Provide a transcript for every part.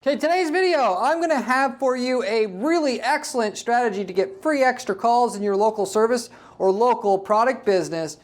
Okay, today's video, I'm gonna have for you a really excellent strategy to get free extra calls in your local service or local product business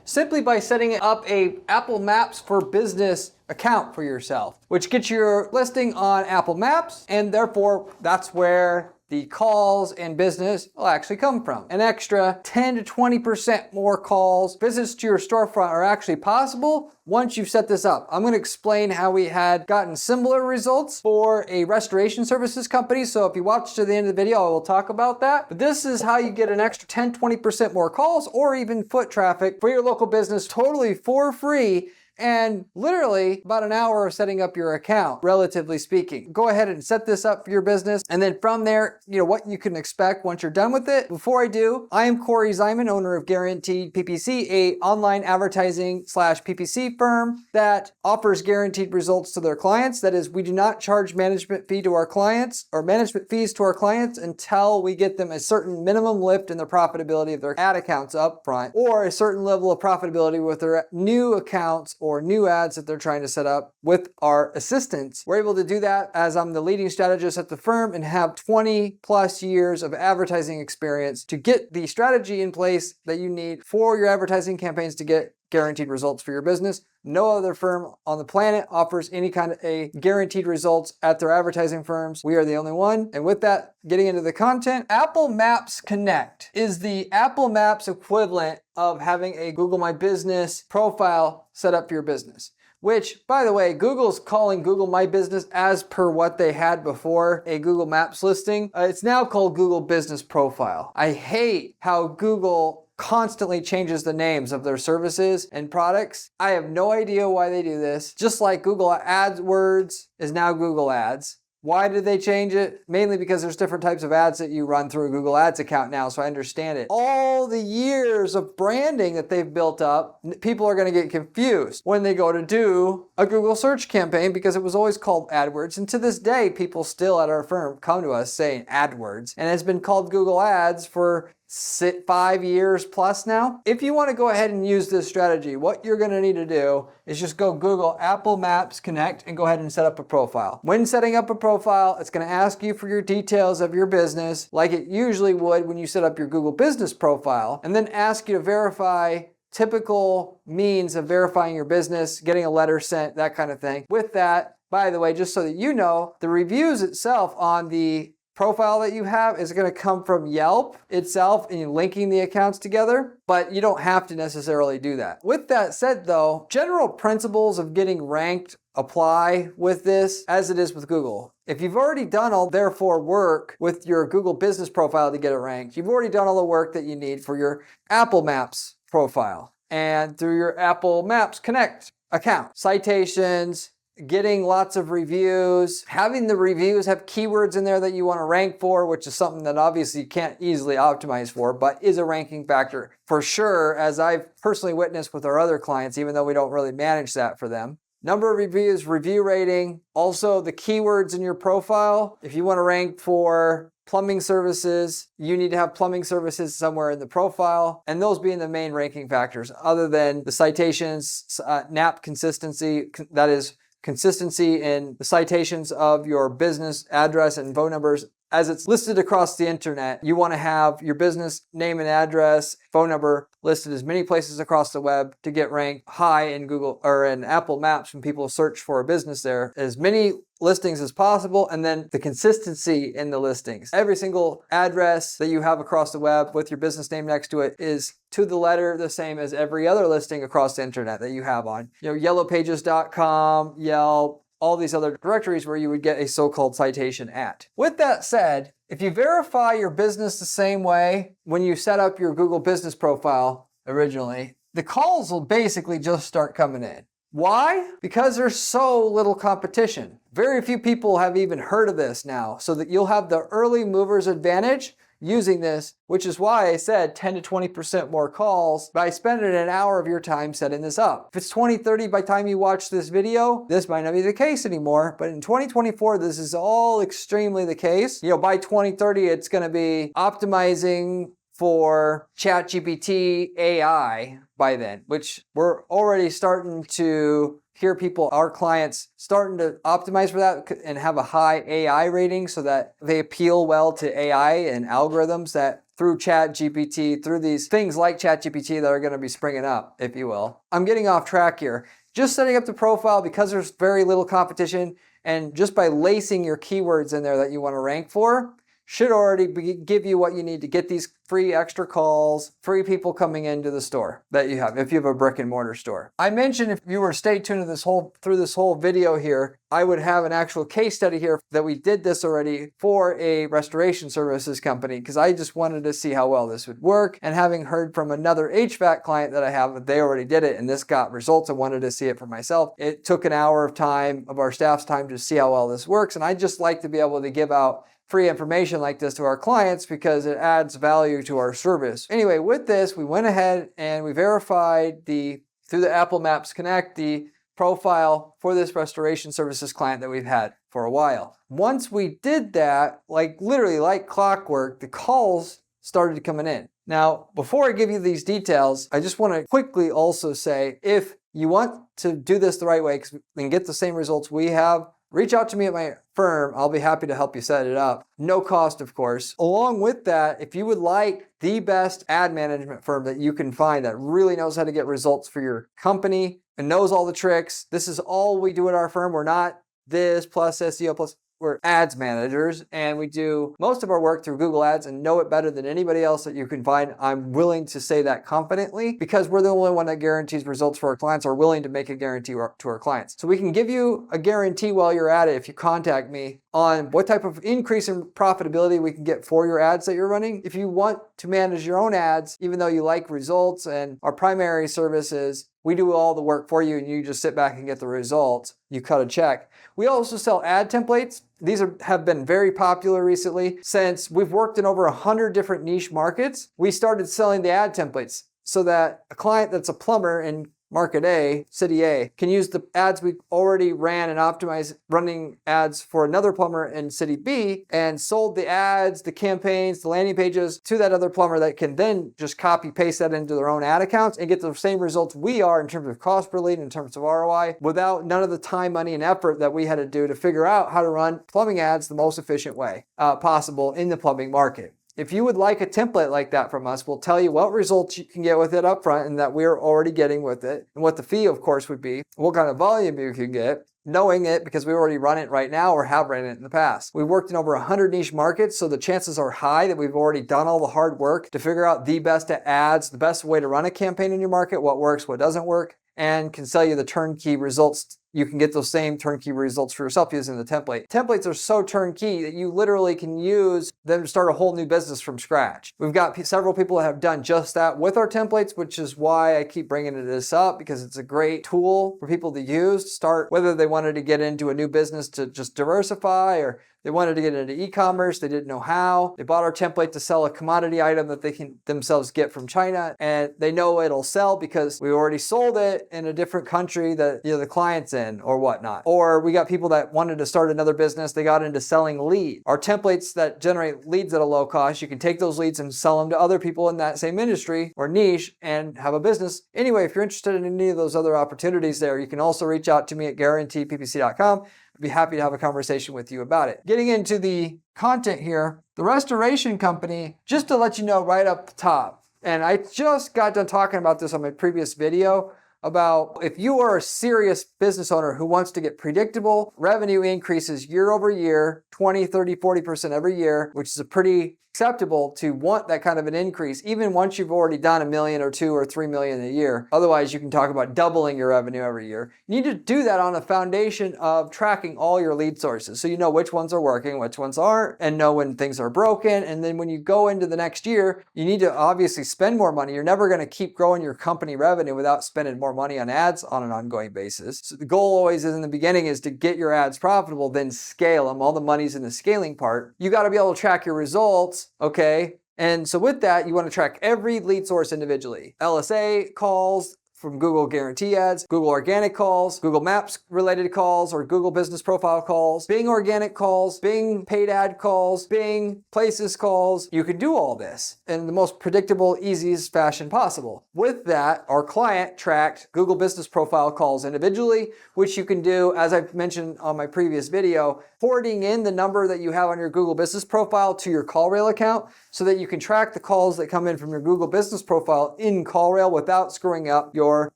simply by setting up a Apple Maps for Business account for yourself, which gets your listing on Apple Maps, and therefore that's where the calls and business will actually come from. An extra 10 to 20% more calls, visits to your storefront are actually possible once you've set this up. I'm gonna explain how we had gotten similar results for a restoration services company. So if you watch to the end of the video, I will talk about that. But this is how you get an extra 10, 20% more calls or even foot traffic for your local business totally for free. And literally about an hour of setting up your account, relatively speaking. Go ahead and set this up for your business. And then from there, what you can expect once you're done with it. Before I do, I am Corey Zyman, owner of Guaranteed PPC, a online advertising / PPC firm that offers guaranteed results to their clients. That is, we do not charge management fee to our clients or management fees to our clients until we get them a certain minimum lift in the profitability of their ad accounts up front or a certain level of profitability with their new accounts or new ads that they're trying to set up with our assistance. We're able to do that as I'm the leading strategist at the firm and have 20 plus years of advertising experience to get the strategy in place that you need for your advertising campaigns to get guaranteed results for your business. No other firm on the planet offers any kind of a guaranteed results at their advertising firms. We are the only one. And with that, getting into the content, Apple Maps Connect is the Apple Maps equivalent of having a Google My Business profile set up for your business. Which, by the way, Google's calling Google My Business as per what they had before a Google Maps listing. It's now called Google Business Profile. I hate how Google constantly changes the names of their services and products. I have no idea why they do this. Just like Google AdWords is now Google Ads. Why did they change it? Mainly because there's different types of ads that you run through a Google Ads account now, so I understand it. All the years of branding that they've built up, people are gonna get confused when they go to do a Google search campaign because it was always called AdWords. And to this day, people still at our firm come to us saying AdWords. And it's been called Google Ads for 5 years plus now. If you want to go ahead and use this strategy, what you're going to need to do is just go Google Apple Maps Connect and go ahead and set up a profile. When setting up a profile, it's going to ask you for your details of your business like it usually would when you set up your Google Business profile, and then ask you to verify typical means of verifying your business, getting a letter sent, that kind of thing. With that, by the way, just so that you know, the reviews itself on the profile that you have is going to come from Yelp itself and linking the accounts together, but you don't have to necessarily do that. With that said though, general principles of getting ranked apply with this as it is with Google. If you've already done all therefore work with your Google Business profile to get it ranked, you've already done all the work that you need for your Apple Maps profile and through your Apple Maps Connect account. Citations, getting lots of reviews, having the reviews have keywords in there that you want to rank for, which is something that obviously you can't easily optimize for, but is a ranking factor for sure, as I've personally witnessed with our other clients, even though we don't really manage that for them. Number of reviews, review rating, also the keywords in your profile. If you want to rank for plumbing services, you need to have plumbing services somewhere in the profile, and those being the main ranking factors, other than the citations, NAP consistency, that is consistency in the citations of your business address and phone numbers as it's listed across the internet. You want to have your business name and address, phone number listed as many places across the web to get ranked high in Google or in Apple Maps when people search for a business there. As many listings as possible, and then the consistency in the listings. Every single address that you have across the web with your business name next to it is to the letter the same as every other listing across the internet that you have on, yellowpages.com, Yelp, all these other directories where you would get a so-called citation at. With that said, if you verify your business the same way when you set up your Google Business profile originally, the calls will basically just start coming in. Why? Because there's so little competition. Very few people have even heard of this now, so that you'll have the early movers advantage using this, which is why I said 10 to 20% more calls by spending an hour of your time setting this up. If it's 2030 by the time you watch this video, this might not be the case anymore, but in 2024, this is all extremely the case. By 2030, it's going to be optimizing for ChatGPT AI by then, which we're already starting to hear people, our clients, starting to optimize for that and have a high AI rating so that they appeal well to AI and algorithms that through ChatGPT, through these things like ChatGPT that are going to be springing up, if you will. I'm getting off track here. Just setting up the profile because there's very little competition, and just by lacing your keywords in there that you want to rank for, should already give you what you need to get these free extra calls, free people coming into the store that you have, if you have a brick and mortar store. I mentioned if you were to stay tuned to through this whole video here, I would have an actual case study here that we did this already for a restoration services company, because I just wanted to see how well this would work. And having heard from another HVAC client that I have that they already did it and this got results, I wanted to see it for myself. It took an hour of time of our staff's time to see how well this works. And I just like to be able to give out free information like this to our clients because it adds value to our service. Anyway, with this, we went ahead and we verified through the Apple Maps Connect, the profile for this restoration services client that we've had for a while. Once we did that, literally like clockwork, the calls started coming in. Now, before I give you these details, I just want to quickly also say, if you want to do this the right way and get the same results we have, reach out to me at my firm. I'll be happy to help you set it up. No cost, of course. Along with that, if you would like the best ad management firm that you can find that really knows how to get results for your company and knows all the tricks, this is all we do at our firm. We're not this plus SEO plus. We're ads managers, and we do most of our work through Google Ads and know it better than anybody else that you can find. I'm willing to say that confidently because we're the only one that guarantees results for our clients, or willing to make a guarantee to our clients. So we can give you a guarantee while you're at it if you contact me on what type of increase in profitability we can get for your ads that you're running. If you want to manage your own ads, even though you like results and our primary services, we do all the work for you and you just sit back and get the results. You cut a check. We also sell ad templates. These have been very popular recently. Since we've worked in over 100 different niche markets, we started selling the ad templates so that a client that's a plumber in Market A, City A, can use the ads we already ran and optimized running ads for another plumber in City B, and sold the ads, the campaigns, the landing pages to that other plumber that can then just copy paste that into their own ad accounts and get the same results we are in terms of cost per lead, in terms of ROI, without none of the time, money, and effort that we had to do to figure out how to run plumbing ads the most efficient way possible in the plumbing market. If you would like a template like that from us, we'll tell you what results you can get with it up front and that we're already getting with it, and what the fee, of course, would be, what kind of volume you can get, knowing it because we already run it right now or have run it in the past. We've worked in over 100 niche markets, so the chances are high that we've already done all the hard work to figure out the best ads, the best way to run a campaign in your market, what works, what doesn't work, and can sell you the turnkey results. You can get those same turnkey results for yourself using the template. Templates are so turnkey that you literally can use them to start a whole new business from scratch. We've got several people that have done just that with our templates, which is why I keep bringing this up, because it's a great tool for people to use to start, whether they wanted to get into a new business to just diversify, or they wanted to get into e-commerce, they didn't know how. They bought our template to sell a commodity item that they can themselves get from China, and they know it'll sell because we already sold it in a different country that the client's in or whatnot. Or we got people that wanted to start another business, they got into selling leads. Our templates that generate leads at a low cost, you can take those leads and sell them to other people in that same industry or niche and have a business. Anyway, if you're interested in any of those other opportunities there, you can also reach out to me at guaranteeppc.com. I'd be happy to have a conversation with you about it. Getting into the content here, the restoration company, just to let you know right up the top, and I just got done talking about this on my previous video, about if you are a serious business owner who wants to get predictable revenue increases year over year, 20, 30, 40% every year, which is a pretty acceptable to want that kind of an increase, even once you've already done $1 million or $2 or $3 million a year. Otherwise, you can talk about doubling your revenue every year. You need to do that on a foundation of tracking all your lead sources, so you know which ones are working, which ones aren't, and know when things are broken. And then when you go into the next year, you need to obviously spend more money. You're never going to keep growing your company revenue without spending more money on ads on an ongoing basis. So the goal always is in the beginning is to get your ads profitable, then scale them. All the money's in the scaling part. You got to be able to track your results. Okay. And so with that, you want to track every lead source individually. LSA calls, from Google Guarantee Ads, Google Organic calls, Google Maps related calls, or Google Business Profile calls, Bing Organic calls, Bing Paid Ad calls, Bing Places calls. You can do all this in the most predictable, easiest fashion possible. With that, our client tracked Google Business Profile calls individually, which you can do, as I've mentioned on my previous video, forwarding in the number that you have on your Google Business Profile to your CallRail account so that you can track the calls that come in from your Google Business Profile in CallRail without screwing up your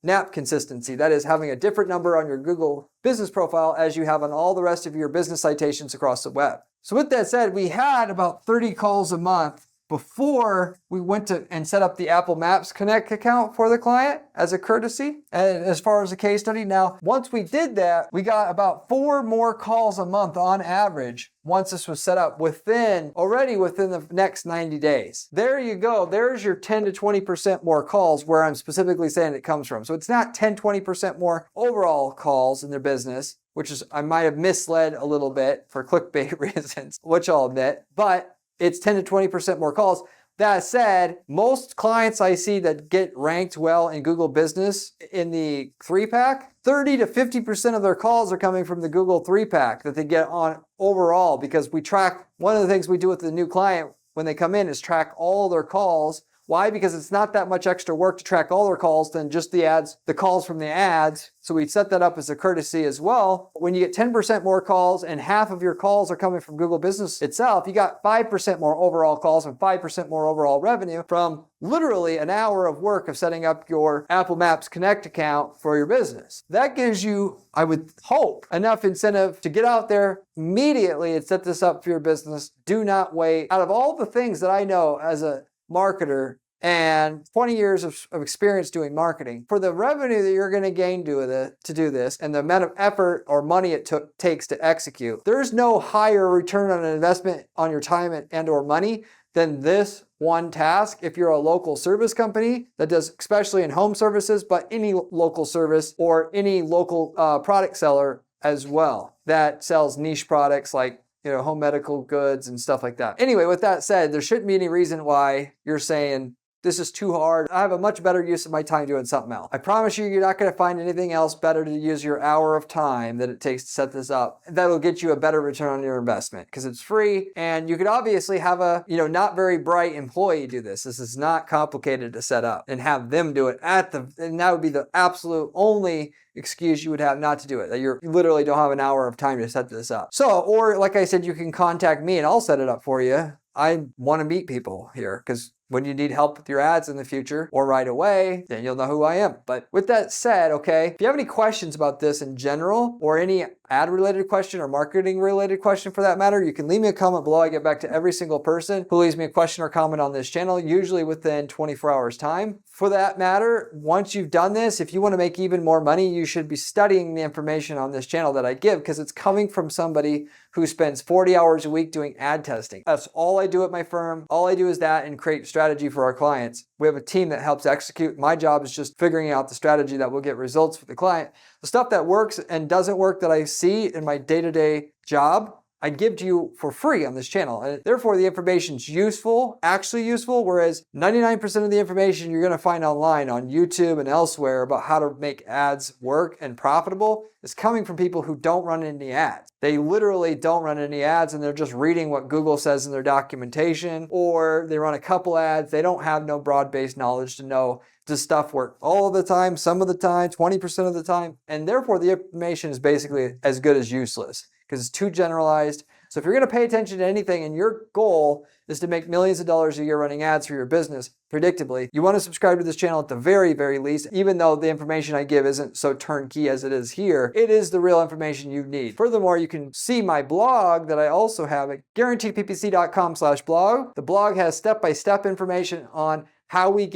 NAP consistency. That is, having a different number on your Google Business Profile as you have on all the rest of your business citations across the web. So with that said, we had about 30 calls a month before we went to and set up the Apple Maps Connect account for the client as a courtesy. And as far as the case study, now, once we did that, we got about 4 more calls a month on average once this was set up already within the next 90 days. There you go. There's your 10 to 20% more calls where I'm specifically saying it comes from. So it's not 10, 20% more overall calls in their business, which is, I might have misled a little bit for clickbait reasons, which I'll admit, but it's 10 to 20% more calls. That said, most clients I see that get ranked well in Google Business in the 3-pack, 30 to 50% of their calls are coming from the Google 3-pack that they get on overall, because we track, one of the things we do with the new client when they come in is track all their calls. Why? Because it's not that much extra work to track all their calls than just the ads, the calls from the ads. So we set that up as a courtesy as well. When you get 10% more calls and half of your calls are coming from Google Business itself, you got 5% more overall calls and 5% more overall revenue from literally an hour of work of setting up your Apple Maps Connect account for your business. That gives you, I would hope, enough incentive to get out there immediately and set this up for your business. Do not wait. Out of all the things that I know as a marketer and 20 years of experience doing marketing, for the revenue that you're going to gain to do this and the amount of effort or money it takes to execute, there's no higher return on an investment on your time and or money than this one task. If you're a local service company that does, especially in home services, but any local service or any local product seller as well that sells niche products like home medical goods and stuff like that. Anyway, with that said, there shouldn't be any reason why you're saying, this is too hard. I have a much better use of my time doing something else. I promise you, you're not going to find anything else better to use your hour of time that it takes to set this up. That'll get you a better return on your investment because it's free. And you could obviously have a, not very bright employee do this. This is not complicated to set up and have them do it and that would be the absolute only excuse you would have not to do it, that you literally don't have an hour of time to set this up. So, or like I said, you can contact me and I'll set it up for you. I want to meet people here because when you need help with your ads in the future or right away, then you'll know who I am. But with that said, okay, if you have any questions about this in general or any ad related question or marketing related question for that matter, you can leave me a comment below. I get back to every single person who leaves me a question or comment on this channel, usually within 24 hours time. For that matter, once you've done this, if you want to make even more money, you should be studying the information on this channel that I give because it's coming from somebody who spends 40 hours a week doing ad testing. That's all I do at my firm. All I do is that and create strategy for our clients. We have a team that helps execute. My job is just figuring out the strategy that will get results for the client. The stuff that works and doesn't work that I see in my day-to-day job, I give to you for free on this channel. And therefore, the information's useful, actually useful, whereas 99% of the information you're going to find online on YouTube and elsewhere about how to make ads work and profitable is coming from people who don't run any ads. They literally don't run any ads and they're just reading what Google says in their documentation, or they run a couple ads. They don't have no broad-based knowledge to know does stuff work all of the time, some of the time, 20% of the time, and therefore the information is basically as good as useless because it's too generalized. So if you're going to pay attention to anything and your goal is to make millions of dollars a year running ads for your business predictably, you want to subscribe to this channel at the very, very least, even though the information I give isn't so turnkey as it is here. It is the real information you need. Furthermore, you can see my blog that I also have at guaranteedppc.com/blog. The blog has step-by-step information on how we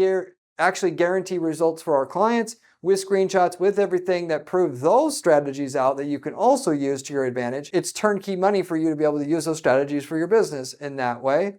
actually guarantee results for our clients with screenshots, with everything that prove those strategies out that you can also use to your advantage. It's turnkey money for you to be able to use those strategies for your business in that way.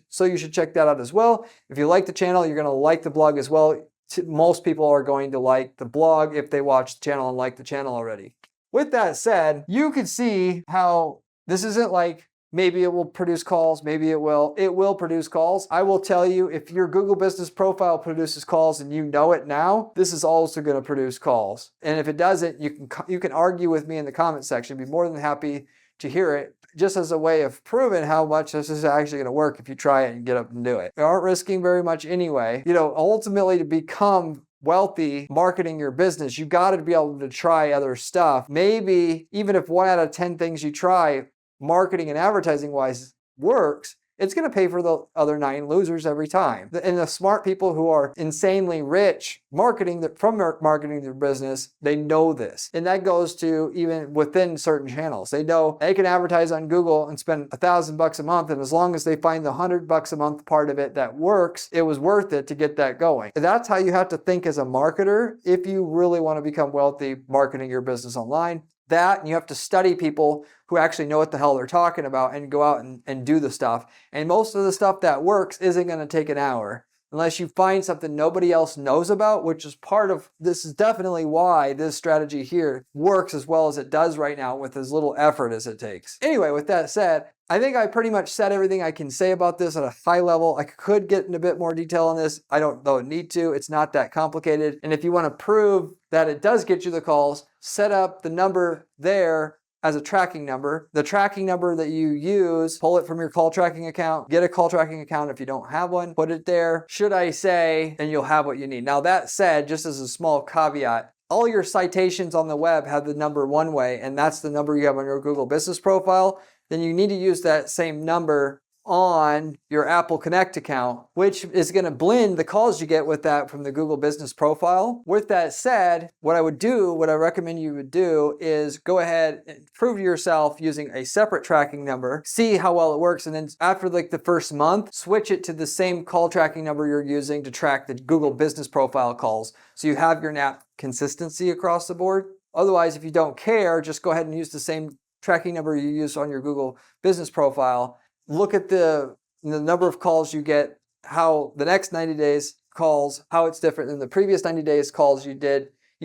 So you should check that out as well. If you like the channel, you're going to like the blog as well. Most people are going to like the blog if they watch the channel and like the channel already. With that said, you can see how this isn't like Maybe it will produce calls, maybe it will produce calls. I will tell you, if your Google Business Profile produces calls and you know it now, this is also going to produce calls. And if it doesn't, you can argue with me in the comment section. Be more than happy to hear it, just as a way of proving how much this is actually going to work if you try it and get up and do it. You aren't risking very much anyway. Ultimately, to become wealthy marketing your business, you got to be able to try other stuff. Maybe even if 1 out of 10 things you try, marketing and advertising wise, works, it's going to pay for the other 9 losers every time. And the smart people who are insanely rich marketing their business, they know this. And that goes to even within certain channels. They know they can advertise on Google and spend $1,000 a month. And as long as they find the $100 a month part of it that works, it was worth it to get that going. And that's how you have to think as a marketer if you really want to become wealthy marketing your business online. That, and you have to study people who actually know what the hell they're talking about and go out and do the stuff. And most of the stuff that works isn't going to take an hour unless you find something nobody else knows about, which is part of, this is definitely why this strategy here works as well as it does right now with as little effort as it takes. Anyway, with that said, I think I pretty much said everything I can say about this at a high level. I could get in a bit more detail on this. I don't need to. It's not that complicated. And if you want to prove that it does get you the calls, set up the number there as a tracking number. The tracking number that you use, pull it from your call tracking account, get a call tracking account if you don't have one, put it there, should I say, and you'll have what you need. Now that said, just as a small caveat, all your citations on the web have the number one way, and that's the number you have on your Google Business Profile. Then you need to use that same number on your Apple Connect account, which is going to blend the calls you get with that from the Google Business Profile. With that said, what I recommend you would do is go ahead and prove to yourself using a separate tracking number, see how well it works, and then after like the first month, switch it to the same call tracking number you're using to track the Google Business Profile calls. So you have your NAP consistency across the board. Otherwise, if you don't care, just go ahead and use the same tracking number you use on your Google Business Profile. Look at the number of calls you get, how the next 90 days calls, how it's different than the previous 90 days calls you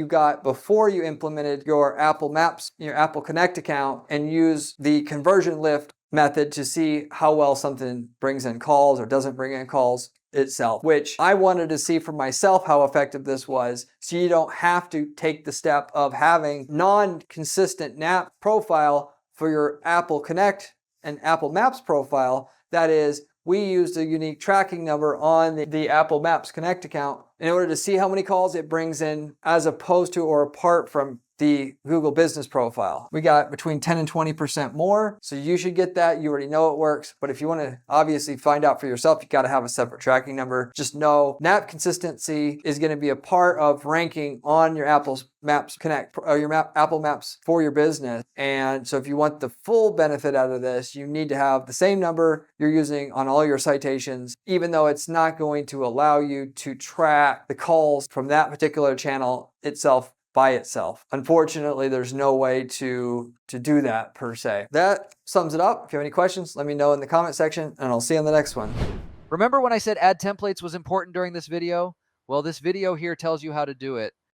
got before you implemented your Apple Maps, your Apple Connect account, and use the conversion lift method to see how well something brings in calls or doesn't bring in calls itself, which I wanted to see for myself how effective this was, so you don't have to take the step of having non-consistent NAP profile for your Apple Connect and Apple Maps profile. That is, we used a unique tracking number on the Apple Maps Connect account in order to see how many calls it brings in as opposed to or apart from the Google Business Profile. We got between 10 and 20% more, so you should get that. You already know it works, but if you want to obviously find out for yourself, you got to have a separate tracking number. Just know NAP consistency is going to be a part of ranking on your Apple Maps Connect or your Apple Maps for your business. And so if you want the full benefit out of this, you need to have the same number you're using on all your citations, even though it's not going to allow you to track the calls from that particular channel itself by itself. Unfortunately, there's no way to do that per se. That sums it up. If you have any questions, let me know in the comment section, and I'll see you on the next one. Remember when I said add templates was important during this video? Well, this video here tells you how to do it.